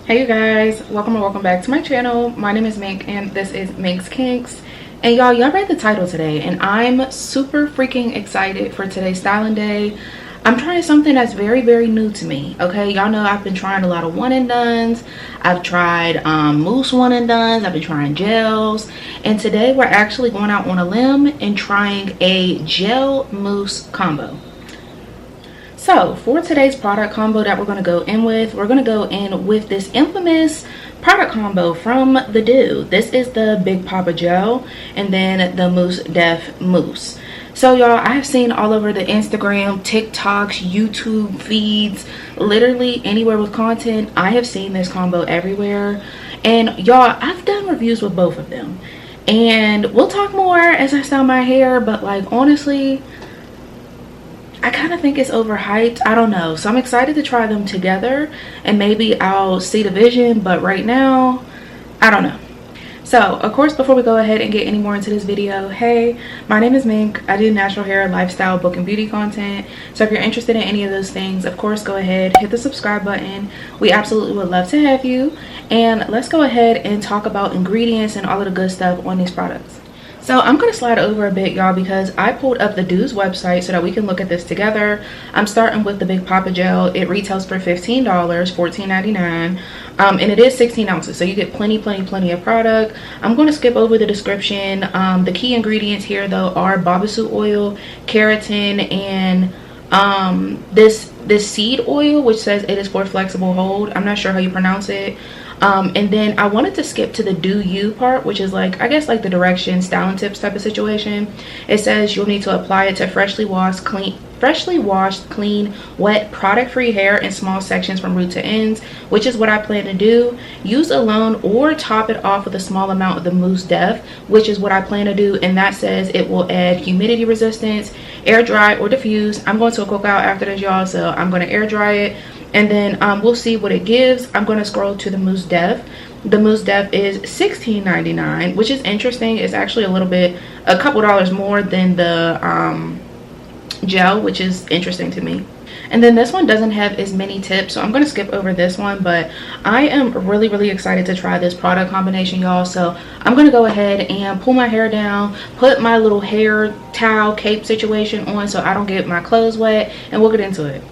Hey you guys, welcome or welcome back to my channel. My name is Mink and this is MinksKinks. And y'all read the title today and I'm super freaking excited for today's styling day. I'm trying something that's very new to me. Okay, y'all know I've been trying a lot of one and dones. I've tried mousse one and dones. I've been trying gels, and today we're actually going out on a limb and trying a gel mousse combo. So for today's product combo that we're going to go in with, we're going to go in with this infamous product combo from the Doux. This is the Big Poppa gel and then the Mousse Def Mousse. So y'all, I have seen all over the Instagram, TikToks, YouTube feeds, literally anywhere with content. I have seen this combo everywhere. And y'all, I've done reviews with both of them. And we'll talk more as I style my hair, but like honestly, I kind of think it's overhyped. I don't know. So I'm excited to try them together and maybe I'll see the vision, but right now, I don't know. So of course, before we go ahead and get any more into this video, hey, my name is Mink. I do natural hair, lifestyle, book and beauty content. So if you're interested in any of those things, of course, go ahead, hit the subscribe button. We absolutely would love to have you. And let's go ahead and talk about ingredients and all of the good stuff on these products. So I'm going to slide over a bit, y'all, because I pulled up the Doux website so that we can look at this together. I'm starting with the Big Poppa gel. It retails for $15, $14.99, and it is 16 ounces, so you get plenty of product. I'm going to skip over the description. The key ingredients here, though, are babasu oil, keratin, and this seed oil, which says it is for flexible hold. I'm not sure how you pronounce it. And then I wanted to skip to the do you part, which is like, I guess like the direction, styling tips type of situation. It says you'll need to apply it to freshly washed, clean, wet, product-free hair in small sections from root to ends, which is what I plan to do. Use alone or top it off with a small amount of the Mousse Def, which is what I plan to do, and that says it will add humidity resistance, air dry or diffuse. I'm going to a cookout after this, y'all, so I'm going to air dry it. And then we'll see what it gives. I'm going to scroll to the Mousse Def. The Mousse Def is $16.99, which is interesting. It's actually a couple dollars more than the gel, which is interesting to me. And then this one doesn't have as many tips, so I'm going to skip over this one, but I am really excited to try this product combination, y'all. So I'm going to go ahead and pull my hair down, put my little hair towel cape situation on so I don't get my clothes wet, and we'll get into it.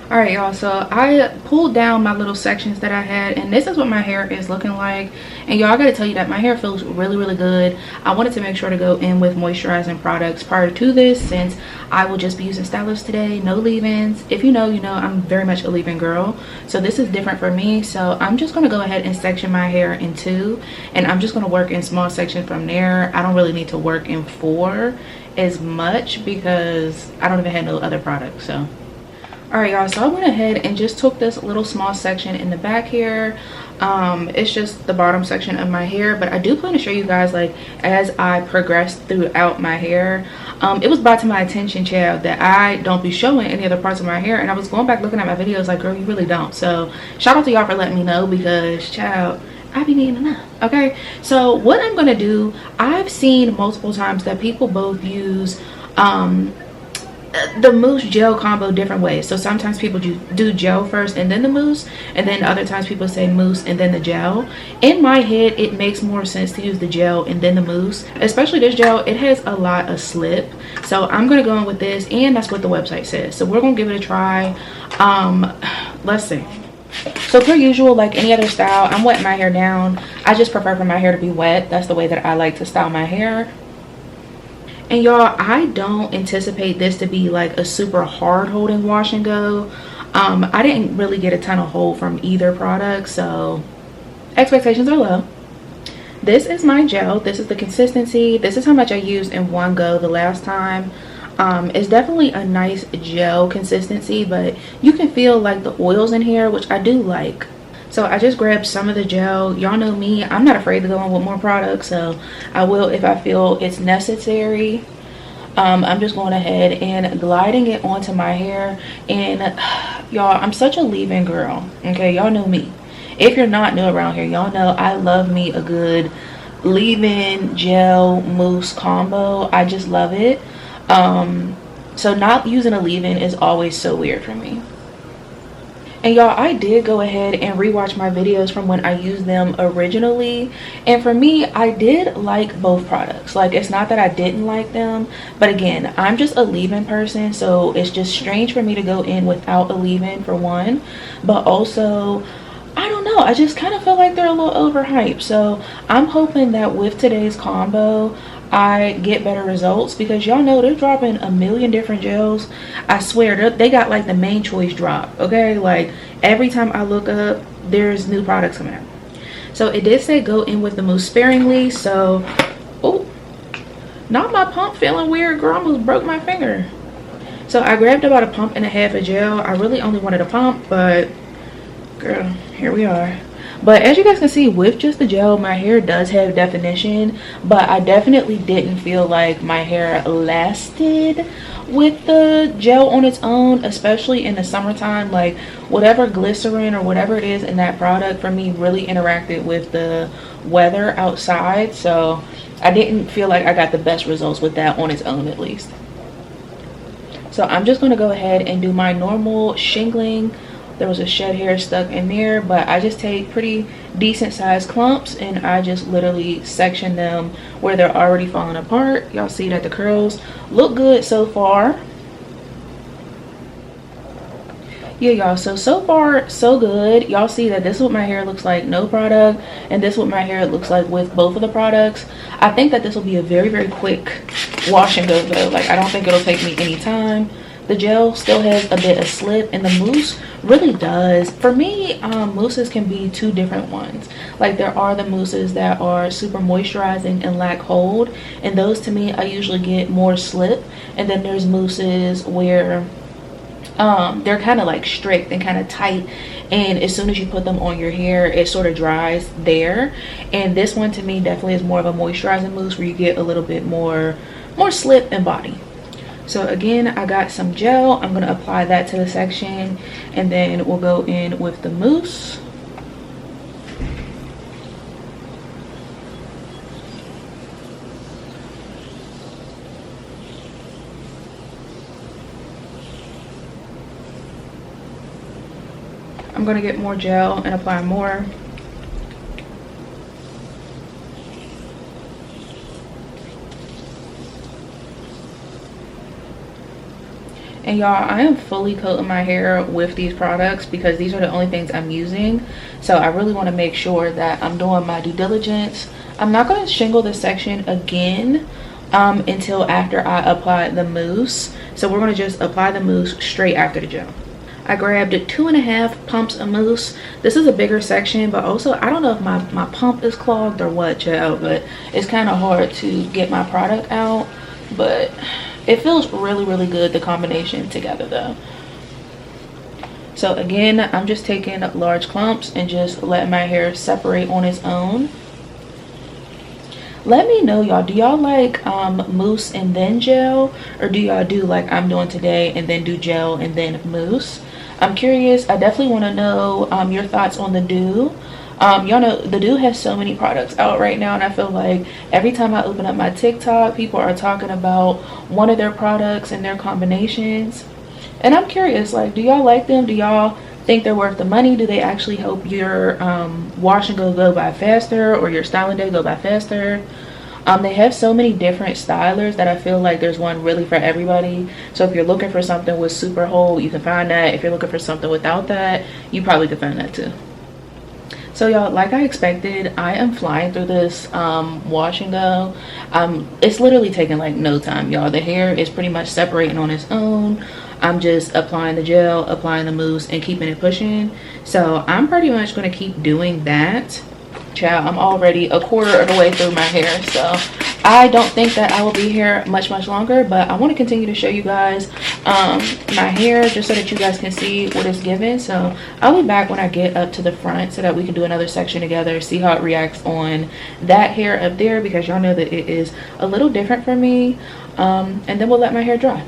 All right, y'all, so I pulled down my little sections that I had, and this is what my hair is looking like. And y'all, I gotta tell you that my hair feels really good. I wanted to make sure to go in with moisturizing products prior to this, since I will just be using stylists today. No leave-ins. If you know, you know I'm very much a leave-in girl, so this is different for me. So I'm just gonna go ahead and section my hair in two, and I'm just gonna work in small sections from there. I don't really need to work in four as much because I don't even have no other products. So all right, y'all, so I went ahead and just took this little small section in the back here. It's just the bottom section of my hair, but I do plan to show you guys like as I progress throughout my hair. It was brought to my attention, child, that I don't be showing any other parts of my hair, and I was going back looking at my videos like, girl, you really don't. So shout out to y'all for letting me know, because child, I be needing to know. Okay, so what I'm gonna do, I've seen multiple times that people both use the mousse gel combo different ways. So sometimes people do gel first and then the mousse, and then other times people say mousse and then the gel. In my head, it makes more sense to use the gel and then the mousse, especially this gel. It has a lot of slip, so I'm gonna go in with this, and that's what the website says. So we're gonna give it a try. Let's see. So per usual, like any other style, I'm wetting my hair down. I just prefer for my hair to be wet. That's the way that I like to style my hair. And y'all, I don't anticipate this to be like a super hard holding wash and go. I didn't really get a ton of hold from either product, so expectations are low. This is my gel. This is the consistency. This is how much I used in one go the last time. It's definitely a nice gel consistency, but you can feel like the oils in here, which I do like. So I just grabbed some of the gel. Y'all know me, I'm not afraid to go in with more products, so I will if I feel it's necessary. I'm just going ahead and gliding it onto my hair. And y'all, I'm such a leave-in girl, okay? Y'all know me. If you're not new around here, y'all know I love me a good leave-in gel mousse combo. I just love it. So not using a leave-in is always so weird for me. And y'all, I did go ahead and rewatch my videos from when I used them originally. And for me, I did like both products. Like, it's not that I didn't like them. But again, I'm just a leave-in person. So it's just strange for me to go in without a leave-in for one. But also, I don't know. I just kind of feel like they're a little overhyped. So I'm hoping that with today's combo, I get better results, because y'all know they're dropping a million different gels. I swear they got like the main choice drop. Okay, like every time I look up, there's new products coming out. So it did say go in with the mousse sparingly. So, oh, not my pump feeling weird, girl. I almost broke my finger. So I grabbed about a pump and a half of gel. I really only wanted a pump, but girl, here we are. But as you guys can see, with just the gel, my hair does have definition, but I definitely didn't feel like my hair lasted with the gel on its own, especially in the summertime. Like, whatever glycerin or whatever it is in that product for me really interacted with the weather outside, so I didn't feel like I got the best results with that on its own, at least. So I'm just going to go ahead and do my normal shingling. There was a shed hair stuck in there, but I just take pretty decent sized clumps and I just literally section them where they're already falling apart. Y'all see that the curls look good so far. Yeah, y'all, so far so good. Y'all see that this is what my hair looks like no product, and this is what my hair looks like with both of the products. I think that this will be a very quick wash and go though. Like, I don't think it'll take me any time. The gel still has a bit of slip, and the mousse really does. For me, mousses can be two different ones. Like, there are the mousses that are super moisturizing and lack hold, and those to me I usually get more slip. And then there's mousses where they're kind of like strict and kind of tight, and as soon as you put them on your hair it sort of dries there. And this one to me definitely is more of a moisturizing mousse where you get a little bit more slip and body. So again, I got some gel. I'm going to apply that to the section, and then we'll go in with the mousse. I'm going to get more gel and apply more. And y'all, I am fully coating my hair with these products because these are the only things I'm using. So I really want to make sure that I'm doing my due diligence. I'm not going to shingle this section again until after I apply the mousse. So we're going to just apply the mousse straight after the gel. I grabbed 2.5 pumps of mousse. This is a bigger section, but also I don't know if my pump is clogged or what, child, but it's kind of hard to get my product out. But it feels really good, the combination together though. So again, I'm just taking large clumps and just letting my hair separate on its own. Let me know, y'all, do y'all like mousse and then gel, or do y'all do like I'm doing today and then do gel and then mousse? I'm curious. I definitely want to know your thoughts on the Doux. Y'all know the Doux has so many products out right now, and I feel like every time I open up my TikTok, people are talking about one of their products and their combinations. And I'm curious, like, do y'all like them? Do y'all think they're worth the money? Do they actually help your wash and go by faster, or your styling day go by faster? They have so many different stylers that I feel like there's one really for everybody. So if you're looking for something with super hold, you can find that. If you're looking for something without that, you probably could find that too. So y'all, like I expected, I am flying through this wash and go. It's literally taking like no time, y'all. The hair is pretty much separating on its own. I'm just applying the gel, applying the mousse, and keeping it pushing. So I'm pretty much going to keep doing that. Child, I'm already a quarter of the way through my hair, so I don't think that I will be here much longer, but I want to continue to show you guys my hair just so that you guys can see what it's given. So I'll be back when I get up to the front so that we can do another section together, see how it reacts on that hair up there, because y'all know that it is a little different for me, and then we'll let my hair dry.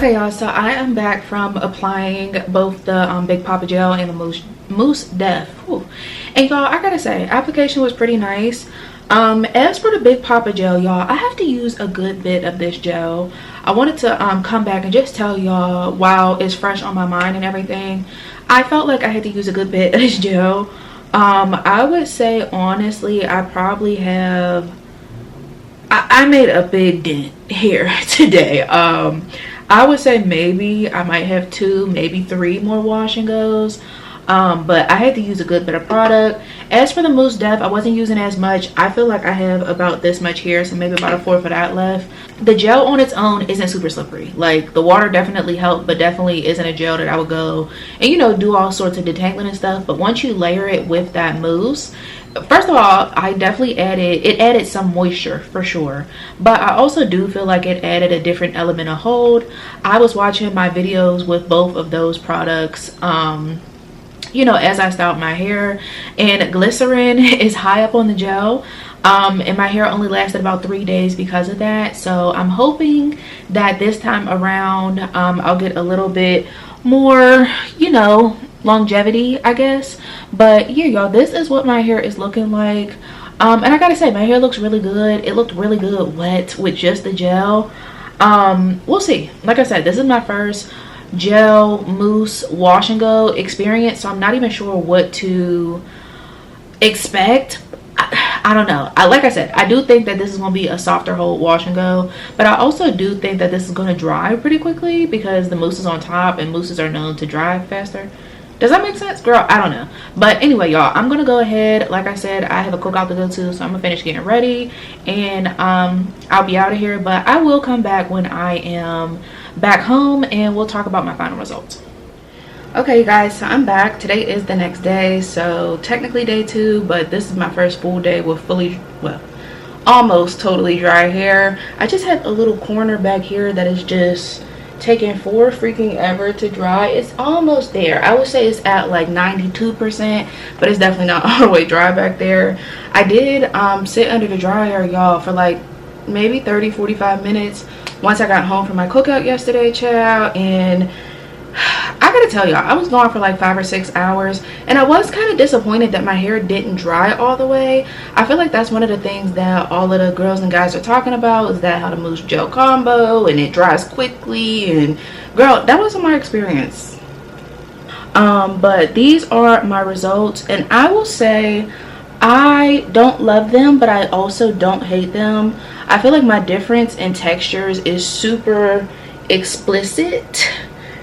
Okay, y'all, so I am back from applying both the Big Poppa gel and the Mousse Def. Whew. And y'all, I gotta say, application was pretty nice. As for the Big Poppa gel, y'all, I have to use a good bit of this gel. I wanted to come back and just tell y'all, while it's fresh on my mind and everything, I felt like I had to use a good bit of this gel. I would say, honestly, I probably have... I made a big dent here today. I would say maybe I might have 2, maybe 3 more wash and goes. But I had to use a good bit of product. As for the Mousse Def, I wasn't using as much. I feel like I have about this much here, so maybe about a 1/4 of that left. The gel on its own isn't super slippery. Like, the water definitely helped, but definitely isn't a gel that I would go and, you know, do all sorts of detangling and stuff. But once you layer it with that mousse, first of all, I definitely added some moisture for sure, but I also do feel like it added a different element of hold. I was watching my videos with both of those products, you know, as I styled my hair, and glycerin is high up on the gel, and my hair only lasted about 3 days because of that. So I'm hoping that this time around I'll get a little bit more, you know, longevity, I guess. But yeah, y'all, this is what my hair is looking like. And I gotta say, my hair looks really good. It looked really good wet with just the gel. We'll see. Like I said, this is my first gel mousse wash and go experience, so I'm not even sure what to expect. I don't know. Like I said, I do think that this is going to be a softer hold wash and go, but I also do think that this is going to dry pretty quickly because the mousse is on top and mousses are known to dry faster. Does that make sense, girl? I don't know. But anyway, y'all, I'm gonna go ahead. Like I said, I have a cookout to go to, so I'm gonna finish getting ready, and I'll be out of here. But I will come back when I am back home, and we'll talk about my final results. Okay, you guys, so I'm back. Today is the next day, so technically day 2, but this is my first full day with fully, well, almost totally dry hair. I just had a little corner back here that is just taking for freaking ever to dry. It's almost there. I would say it's at like 92%, but it's definitely not all the way dry back there. I did sit under the dryer, y'all, for like maybe 30-45 minutes once I got home from my cookout yesterday, child. And I gotta tell y'all, I was gone for like 5 or 6 hours, and I was kind of disappointed that my hair didn't dry all the way. I feel like that's one of the things that all of the girls and guys are talking about, is that how the mousse gel combo and it dries quickly, and girl, that wasn't my experience. But these are my results, and I will say I don't love them, but I also don't hate them. I feel like my difference in textures is super explicit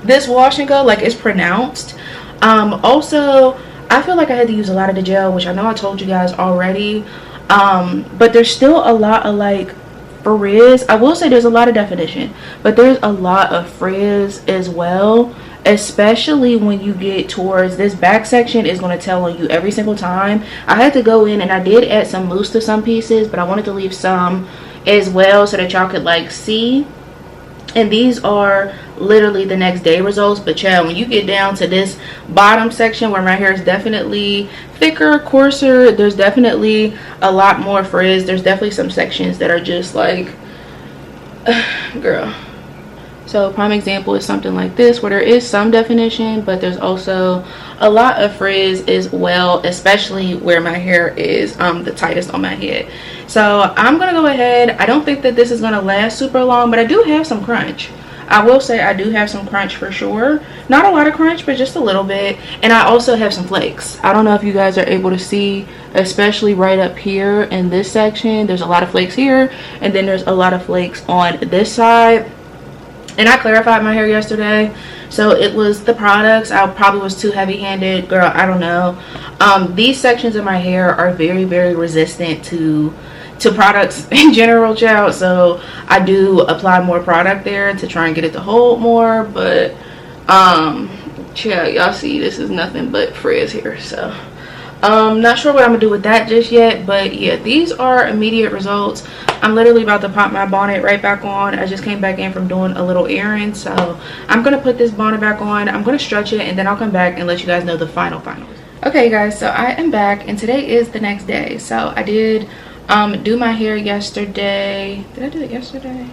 this wash and go, like it's pronounced. Also, I feel like I had to use a lot of the gel, which I know I told you guys already, but there's still a lot of like frizz. I will say there's a lot of definition, but there's a lot of frizz as well, especially when you get towards this back section. Is going to tell on you every single time. I had to go in and I did add some mousse to some pieces, but I wanted to leave some as well so that y'all could like see. And these are literally the next day results. But child, when you get down to this bottom section where my hair is definitely thicker, coarser, there's definitely a lot more frizz. There's definitely some sections that are just like girl. So prime example is something like this, where there is some definition, but there's also a lot of frizz as well, especially where my hair is the tightest on my head. So I'm gonna go ahead. I don't think that this is gonna last super long, but I do have some crunch. I will say I do have some crunch for sure. Not a lot of crunch, but just a little bit. And I also have some flakes. I don't know if you guys are able to see, especially right up here in this section. There's a lot of flakes here, and then there's a lot of flakes on this side. And I clarified my hair yesterday, so it was the products. I probably was too heavy-handed, girl, I don't know. These sections of my hair are very, very resistant to products in general, child. So I do apply more product there to try and get it to hold more. But child, y'all see this is nothing but frizz here. So not sure what I'm gonna do with that just yet, but yeah, these are immediate results. I'm literally about to pop my bonnet right back on. I just came back in from doing a little errand, so I'm gonna put this bonnet back on. I'm gonna stretch it, and then I'll come back and let you guys know the final. Okay guys, so I am back, and today is the next day. So I did do my hair yesterday. Did I do it yesterday?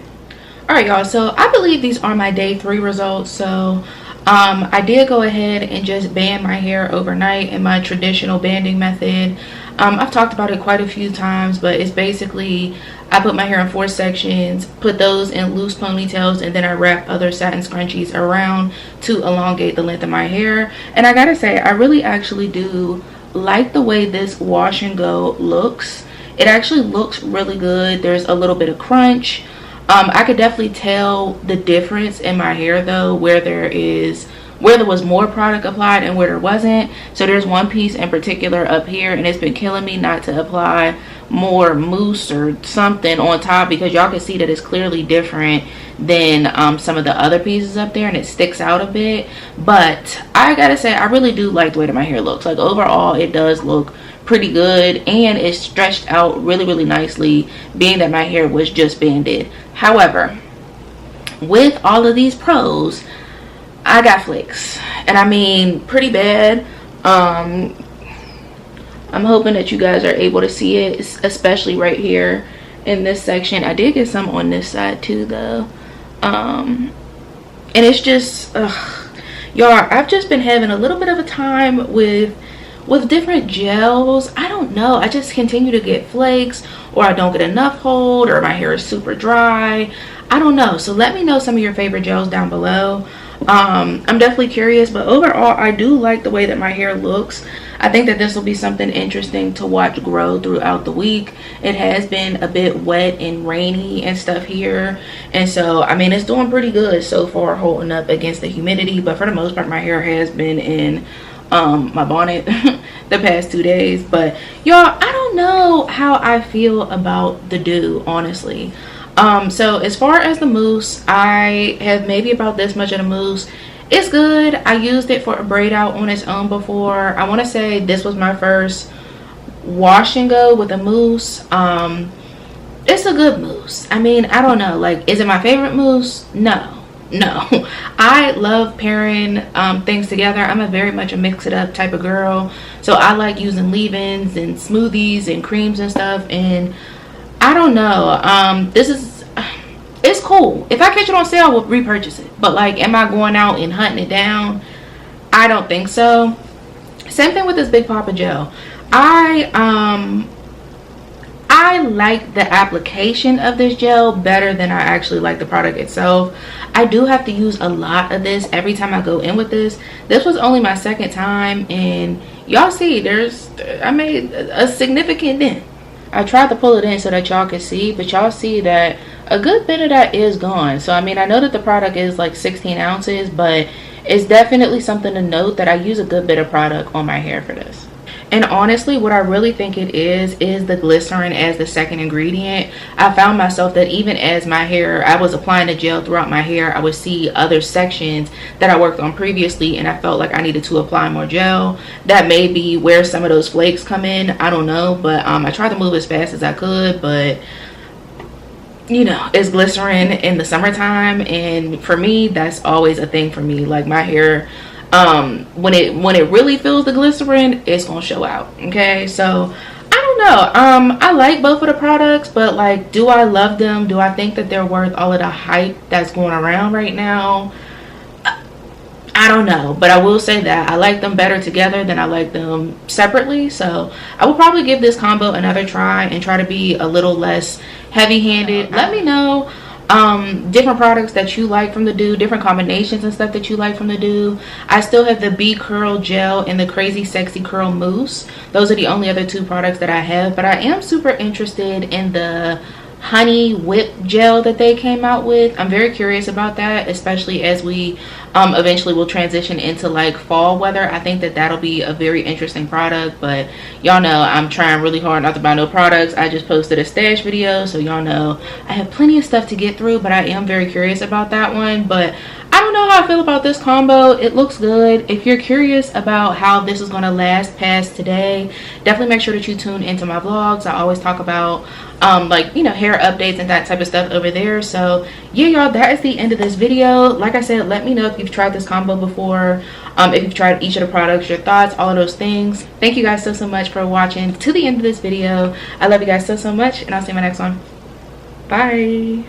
All right, y'all, so I believe these are my day 3 results. So I did go ahead and just band my hair overnight in my traditional banding method. I've talked about it quite a few times, but it's basically I put my hair in 4 sections, put those in loose ponytails, and then I wrap other satin scrunchies around to elongate the length of my hair. And I gotta say, I really actually do like the way this wash and go looks. It actually looks really good. There's a little bit of crunch. I could definitely tell the difference in my hair though, where there was more product applied and where there wasn't. So there's one piece in particular up here, and it's been killing me not to apply more mousse or something on top, because y'all can see that it's clearly different than some of the other pieces up there, and it sticks out a bit. But I gotta say, I really do like the way that my hair looks. Like overall, it does look pretty good, and it's stretched out really nicely, being that my hair was just banded. However, with all of these pros, I got flakes, and I mean pretty bad. I'm hoping that you guys are able to see it, especially right here in this section. I did get some on this side too though, and it's just y'all, I've just been having a little bit of a time with different gels. I don't know, I just continue to get flakes, or I don't get enough hold, or my hair is super dry. I don't know, so let me know some of your favorite gels down below. I'm definitely curious, but overall I do like the way that my hair looks. I think that this will be something interesting to watch grow throughout the week. It has been a bit wet and rainy and stuff here, and so I mean it's doing pretty good so far, holding up against the humidity. But for the most part, my hair has been in my bonnet the past 2 days. But y'all, I don't know how I feel about the Doux, honestly. So as far as the mousse, I have maybe about this much of the mousse. It's good. I used it for a braid out on its own before. I want to say this was my first wash and go with a mousse. It's a good mousse. I mean, I don't know, like, is it my favorite mousse? No. I love pairing things together. I'm a very much a mix it up type of girl, so I like using leave-ins and smoothies and creams and stuff. And I don't know, it's cool. If I catch it on sale, I will repurchase it. But like, am I going out and hunting it down? I don't think so. Same thing with this Big Poppa gel. I like the application of this gel better than I actually like the product itself. I do have to use a lot of this every time I go in with this. This was only my 2nd time, and y'all see I made a significant dent. I tried to pull it in so that y'all can see, but y'all see that a good bit of that is gone. So I mean, I know that the product is like 16 ounces, but it's definitely something to note that I use a good bit of product on my hair for this. And honestly, what I really think it is the glycerin as the second ingredient. I found myself that even as my hair, I was applying the gel throughout my hair, I would see other sections that I worked on previously, and I felt like I needed to apply more gel. That may be where some of those flakes come in. I don't know, but I tried to move as fast as I could, but you know, it's glycerin in the summertime, and for me, that's always a thing for me. Like my hair, when it really feels the glycerin, it's gonna show out. Okay, so I don't know, I like both of the products, but like, do I love them? Do I think that they're worth all of the hype that's going around right now? I don't know, but I will say that I like them better together than I like them separately. So I will probably give this combo another try and try to be a little less heavy-handed. Let me know different products that you like from the Doux, different combinations and stuff that you like from the Doux. I still have the B Curl Gel and the Crazy Sexy Curl Mousse. Those are the only other 2 products that I have, but I am super interested in the Honey Whip Gel that they came out with. I'm very curious about that, especially as we eventually will transition into like fall weather. I think that that'll be a very interesting product. But y'all know I'm trying really hard not to buy no products. I just posted a stash video, so y'all know I have plenty of stuff to get through, but I am very curious about that one. But I don't know how I feel about this combo. It looks good. If you're curious about how this is going to last past today, definitely make sure that you tune into my vlogs. I always talk about like, you know, hair updates and that type of stuff over there. So yeah, y'all, that is the end of this video. Like I said, let me know if you've tried this combo before, if you've tried each of the products, your thoughts, all of those things. Thank you guys so much for watching to the end of this video. I love you guys so much, and I'll see you in my next one. Bye.